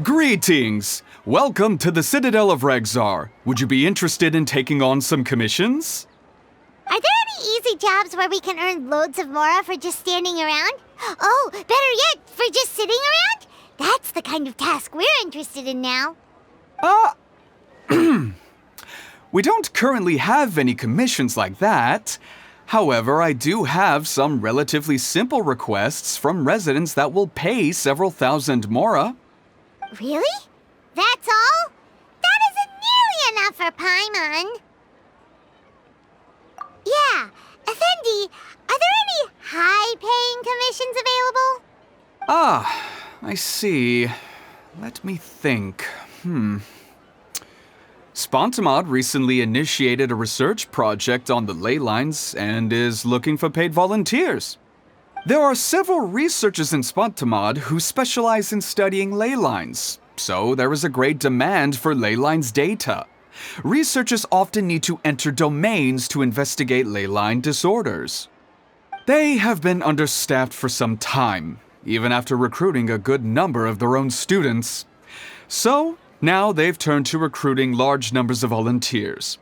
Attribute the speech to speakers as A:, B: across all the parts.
A: Greetings! Welcome to the Citadel of Regzar. Would you be interested in taking on some commissions?
B: Are there any easy jobs where we can earn loads of mora for just standing around? Oh, better yet, for just sitting around? That's the kind of task we're interested in now.
A: We don't currently have any commissions like that. However, I do have some relatively simple requests from residents that will pay several thousand mora.
B: Really? That's all? That isn't nearly enough for Paimon. Yeah, Effendi, are there any high-paying commissions available?
A: Ah, I see. Let me think. Spontamod recently initiated a research project on the ley lines and is looking for paid volunteers. There are several researchers in Spontamod who specialize in studying ley lines, so there is a great demand for ley lines data. Researchers often need to enter domains to investigate ley line disorders. They have been understaffed for some time, even after recruiting a good number of their own students. So, now they've turned to recruiting large numbers of volunteers.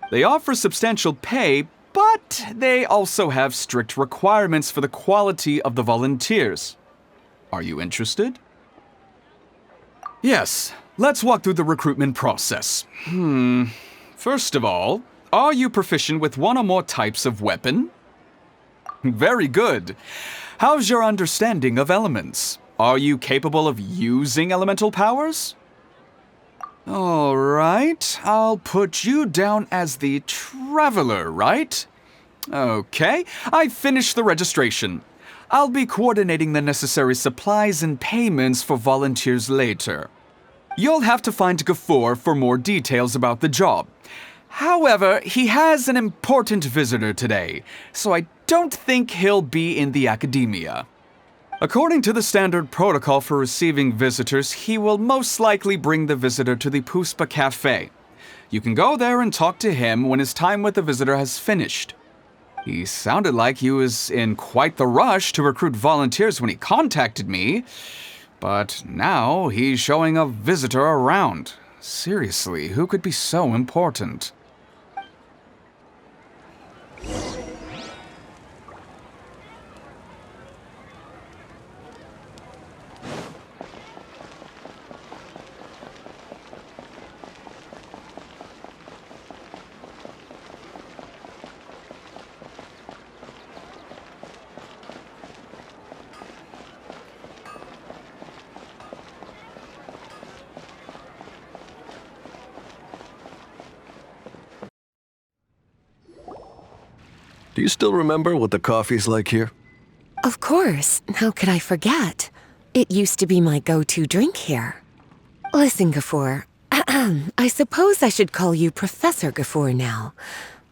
A: They offer substantial pay, but they also have strict requirements for the quality of the volunteers. Are you interested? Yes, let's walk through the recruitment process. First of all, are you proficient with one or more types of weapon? Very good. How's your understanding of elements? Are you capable of using elemental powers? All right, I'll put you down as the traveler, right? Okay, I've finished the registration. I'll be coordinating the necessary supplies and payments for volunteers later. You'll have to find Gafoor for more details about the job. However, he has an important visitor today, so I don't think he'll be in the academia. According to the standard protocol for receiving visitors, he will most likely bring the visitor to the Puspa Cafe. You can go there and talk to him when his time with the visitor has finished. He sounded like he was in quite the rush to recruit volunteers when he contacted me, but now he's showing a visitor around. Seriously, who could be so important?
C: Do you still remember what the coffee's like here?
D: Of course. How could I forget? It used to be my go-to drink here. Listen, Gafoor. I suppose I should call you Professor Gafoor now.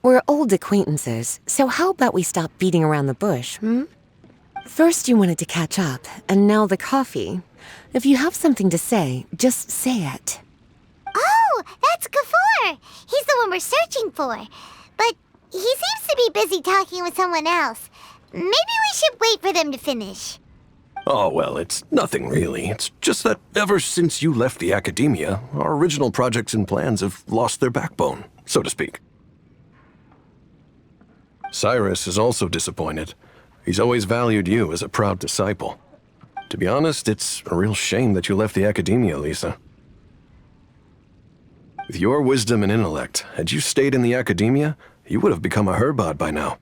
D: We're old acquaintances, so how about we stop beating around the bush, First you wanted to catch up, and now the coffee. If you have something to say, just say it.
B: Oh, that's Gafoor! He's the one we're searching for. But he seems to be busy talking with someone else. Maybe we should wait for them to finish.
C: Oh, well, it's nothing really. It's just that ever since you left the academia, our original projects and plans have lost their backbone, so to speak. Cyrus is also disappointed. He's always valued you as a proud disciple. To be honest, it's a real shame that you left the academia, Lisa. With your wisdom and intellect, had you stayed in the academia, you would have become a Herbad by now.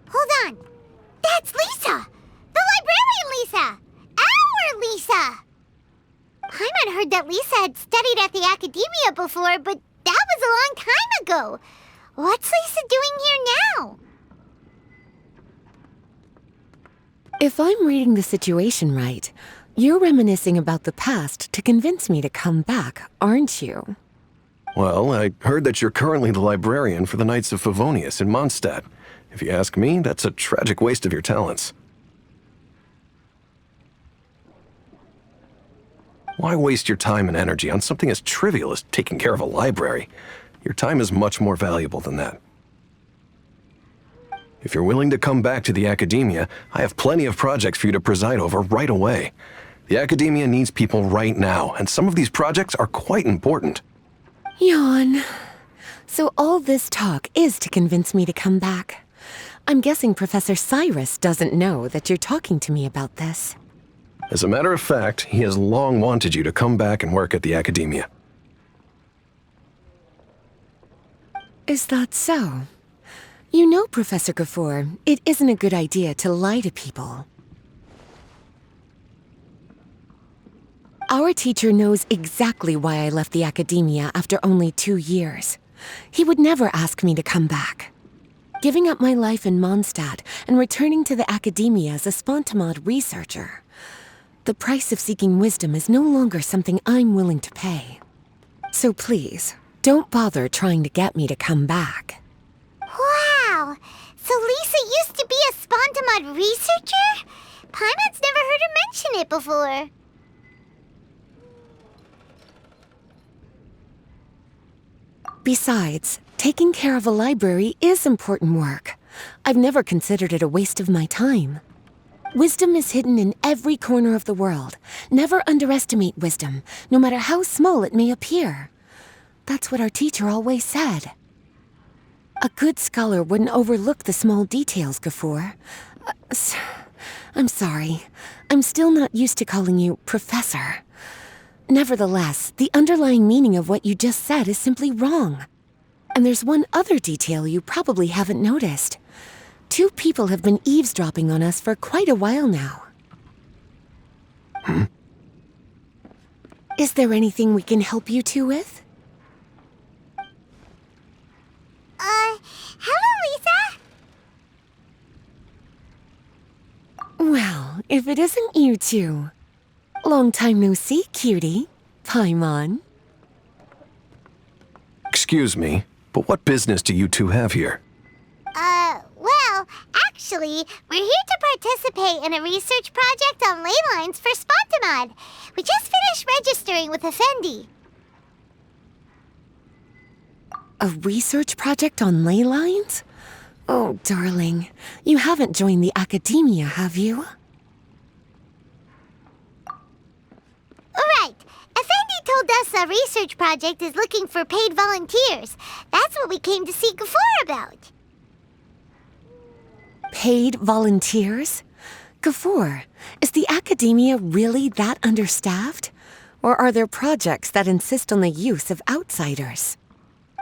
B: Hold on. That's Lisa! The librarian Lisa! Our Lisa! Paimon heard that Lisa had studied at the academia before, but that was a long time ago. What's Lisa doing here now?
D: If I'm reading the situation right, you're reminiscing about the past to convince me to come back, aren't you?
C: Well, I heard that you're currently the librarian for the Knights of Favonius in Mondstadt. If you ask me, that's a tragic waste of your talents. Why waste your time and energy on something as trivial as taking care of a library? Your time is much more valuable than that. If you're willing to come back to the academia, I have plenty of projects for you to preside over right away. The academia needs people right now, and some of these projects are quite important.
D: Yawn. So all this talk is to convince me to come back. I'm guessing Professor Cyrus doesn't know that you're talking to me about this.
C: As a matter of fact, he has long wanted you to come back and work at the academia.
D: Is that so? You know, Professor Gafoor, it isn't a good idea to lie to people. Our teacher knows exactly why I left the academia after only 2 years. He would never ask me to come back. Giving up my life in Mondstadt and returning to the academia as a spontamod researcher. The price of seeking wisdom is no longer something I'm willing to pay. So please, don't bother trying to get me to come back.
B: Wow! So Lisa used to be a spontamod researcher? Paimon's never heard her mention it before.
D: Besides, taking care of a library is important work. I've never considered it a waste of my time. Wisdom is hidden in every corner of the world. Never underestimate wisdom, no matter how small it may appear. That's what our teacher always said. A good scholar wouldn't overlook the small details, Gafoor. I'm sorry. I'm still not used to calling you Professor. Nevertheless, the underlying meaning of what you just said is simply wrong. And there's one other detail you probably haven't noticed. 2 people have been eavesdropping on us for quite a while now. Is there anything we can help you 2 with?
B: Hello, Lisa?
D: Well, if it isn't you 2. Long time no see, cutie. Paimon.
C: Excuse me, but what business do you two have here?
B: Well, actually, we're here to participate in a research project on ley lines for Spontamod. We just finished registering with Effendi.
D: A research project on ley lines? Oh, darling, you haven't joined the academia, have you?
B: Right. Effendi told us a research project is looking for paid volunteers. That's what we came to see Gafoor about.
D: Paid volunteers? Gafoor, is the academia really that understaffed? Or are there projects that insist on the use of outsiders?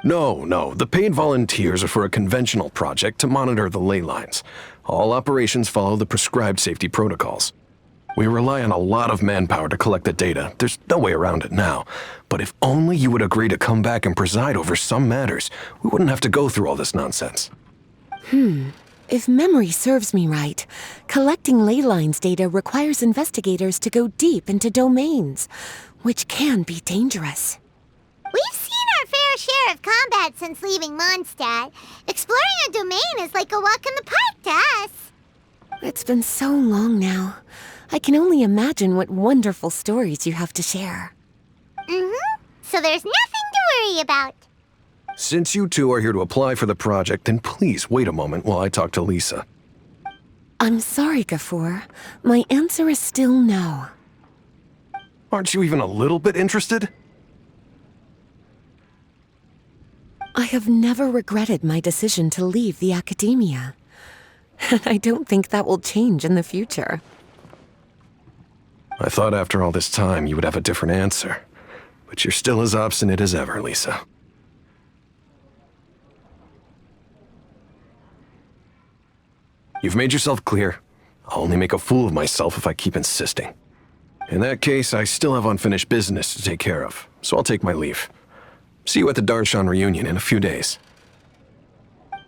C: No, the paid volunteers are for a conventional project to monitor the ley lines. All operations follow the prescribed safety protocols. We rely on a lot of manpower to collect the data. There's no way around it now. But if only you would agree to come back and preside over some matters, we wouldn't have to go through all this nonsense.
D: If memory serves me right, collecting ley lines data requires investigators to go deep into domains, which can be dangerous.
B: We've seen our fair share of combat since leaving Mondstadt. Exploring a domain is like a walk in the park to us.
D: It's been so long now. I can only imagine what wonderful stories you have to share.
B: So there's nothing to worry about.
C: Since you two are here to apply for the project, then please wait a moment while I talk to Lisa.
D: I'm sorry, Gafoor. My answer is still no.
C: Aren't you even a little bit interested?
D: I have never regretted my decision to leave the academia. And I don't think that will change in the future.
C: I thought after all this time you would have a different answer. But you're still as obstinate as ever, Lisa. You've made yourself clear. I'll only make a fool of myself if I keep insisting. In that case, I still have unfinished business to take care of, so I'll take my leave. See you at the Darshan reunion in a few days.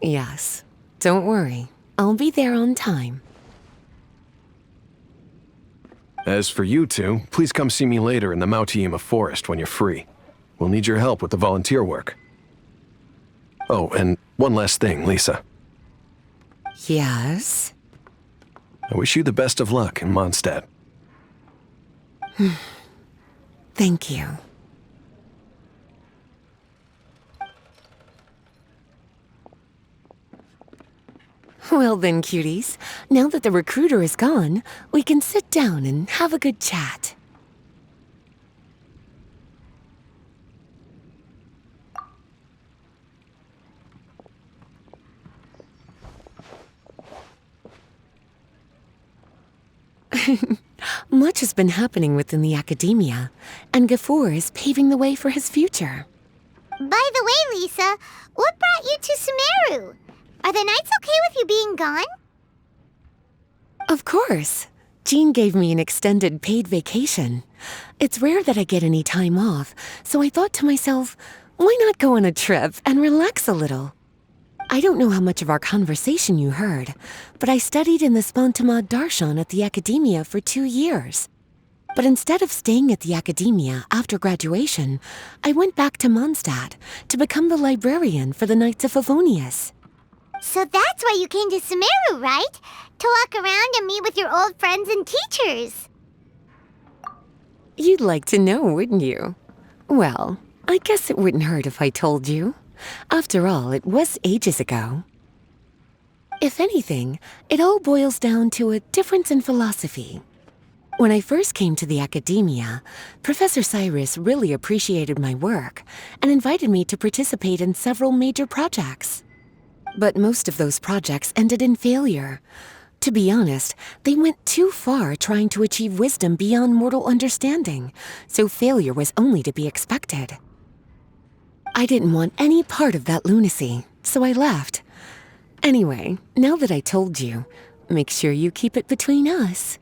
D: Yes. Don't worry. I'll be there on time.
C: As for you two, please come see me later in the Mautiima forest when you're free. We'll need your help with the volunteer work. Oh, and one last thing, Lisa.
D: Yes?
C: I wish you the best of luck in Mondstadt.
D: Thank you. Well then, cuties, now that the recruiter is gone, we can sit down and have a good chat. Much has been happening within the academia, and Gafoor is paving the way for his future.
B: By the way, Lisa, what brought you to Sumeru? Are the nights okay with you being gone?
D: Of course. Jean gave me an extended paid vacation. It's rare that I get any time off, so I thought to myself, why not go on a trip and relax a little? I don't know how much of our conversation you heard, but I studied in the Spontamad Darshan at the academia for 2 years. But instead of staying at the academia after graduation, I went back to Mondstadt to become the librarian for the Knights of Favonius.
B: So that's why you came to Sumeru, right? To walk around and meet with your old friends and teachers.
D: You'd like to know, wouldn't you? Well, I guess it wouldn't hurt if I told you. After all, it was ages ago. If anything, it all boils down to a difference in philosophy. When I first came to the academia, Professor Cyrus really appreciated my work and invited me to participate in several major projects. But most of those projects ended in failure. To be honest, they went too far trying to achieve wisdom beyond mortal understanding, so failure was only to be expected. I didn't want any part of that lunacy, so I left. Anyway, now that I told you, make sure you keep it between us.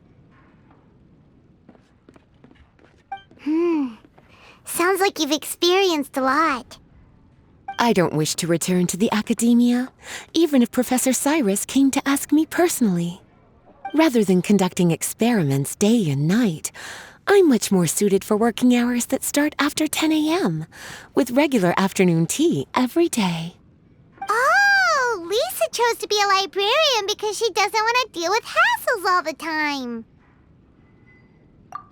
B: Sounds like you've experienced a lot.
D: I don't wish to return to the academia, even if Professor Cyrus came to ask me personally. Rather than conducting experiments day and night, I'm much more suited for working hours that start after 10 a.m., with regular afternoon tea every day.
B: Oh, Lisa chose to be a librarian because she doesn't want to deal with hassles all the time.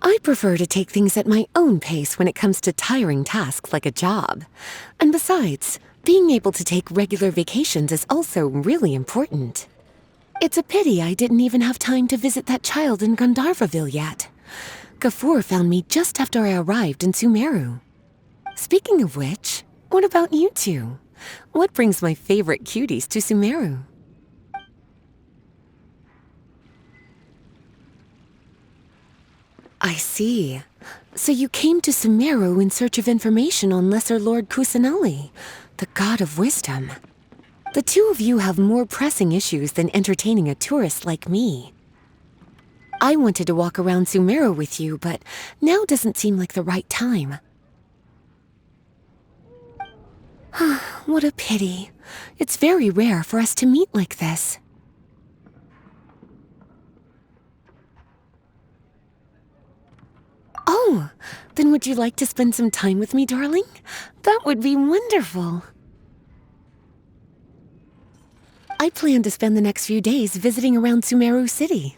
D: I prefer to take things at my own pace when it comes to tiring tasks like a job. And besides, being able to take regular vacations is also really important. It's a pity I didn't even have time to visit that child in Gandharvaville yet. Gafoor found me just after I arrived in Sumeru. Speaking of which, what about you two? What brings my favorite cuties to Sumeru? I see. So you came to Sumeru in search of information on Lesser Lord Kusanali, the god of wisdom. The two of you have more pressing issues than entertaining a tourist like me. I wanted to walk around Sumeru with you, but now doesn't seem like the right time. What a pity. It's very rare for us to meet like this. Oh, then would you like to spend some time with me, darling? That would be wonderful. I plan to spend the next few days visiting around Sumeru City.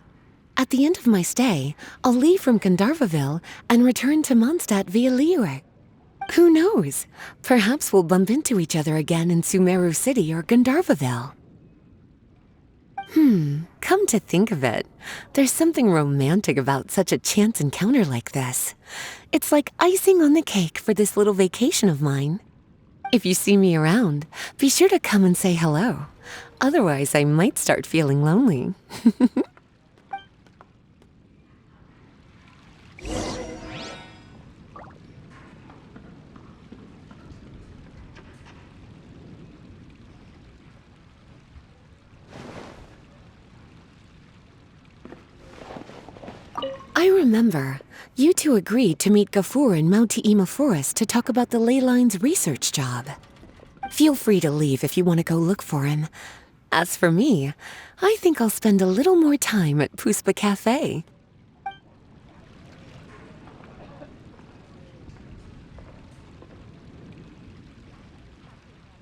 D: At the end of my stay, I'll leave from Gandharvaville and return to Mondstadt via Liyue. Who knows? Perhaps we'll bump into each other again in Sumeru City or Gandharvaville. Come to think of it, there's something romantic about such a chance encounter like this. It's like icing on the cake for this little vacation of mine. If you see me around, be sure to come and say hello. Otherwise, I might start feeling lonely. I remember, you two agreed to meet Gafoor in Mount Te'ima Forest to talk about the ley lines research job. Feel free to leave if you want to go look for him. As for me, I think I'll spend a little more time at Puspa Cafe.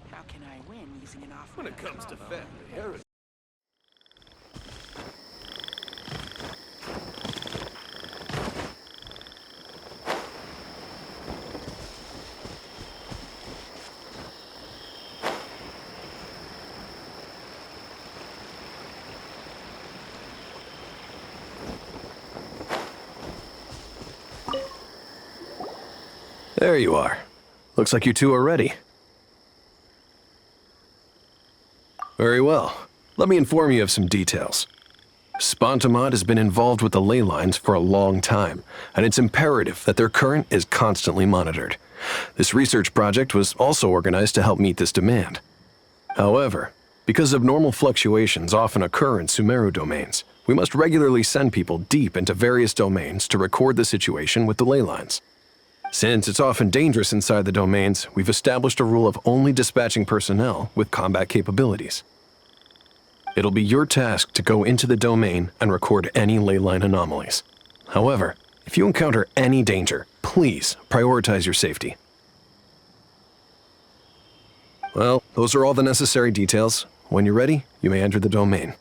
E: How can I win using an off
C: When it comes to family heritage. There you are. Looks like you two are ready. Very well. Let me inform you of some details. Spontamod has been involved with the ley lines for a long time, and it's imperative that their current is constantly monitored. This research project was also organized to help meet this demand. However, because abnormal fluctuations often occur in Sumeru domains, we must regularly send people deep into various domains to record the situation with the ley lines. Since it's often dangerous inside the domains, we've established a rule of only dispatching personnel with combat capabilities. It'll be your task to go into the domain and record any ley line anomalies. However, if you encounter any danger, please prioritize your safety. Well, those are all the necessary details. When you're ready, you may enter the domain.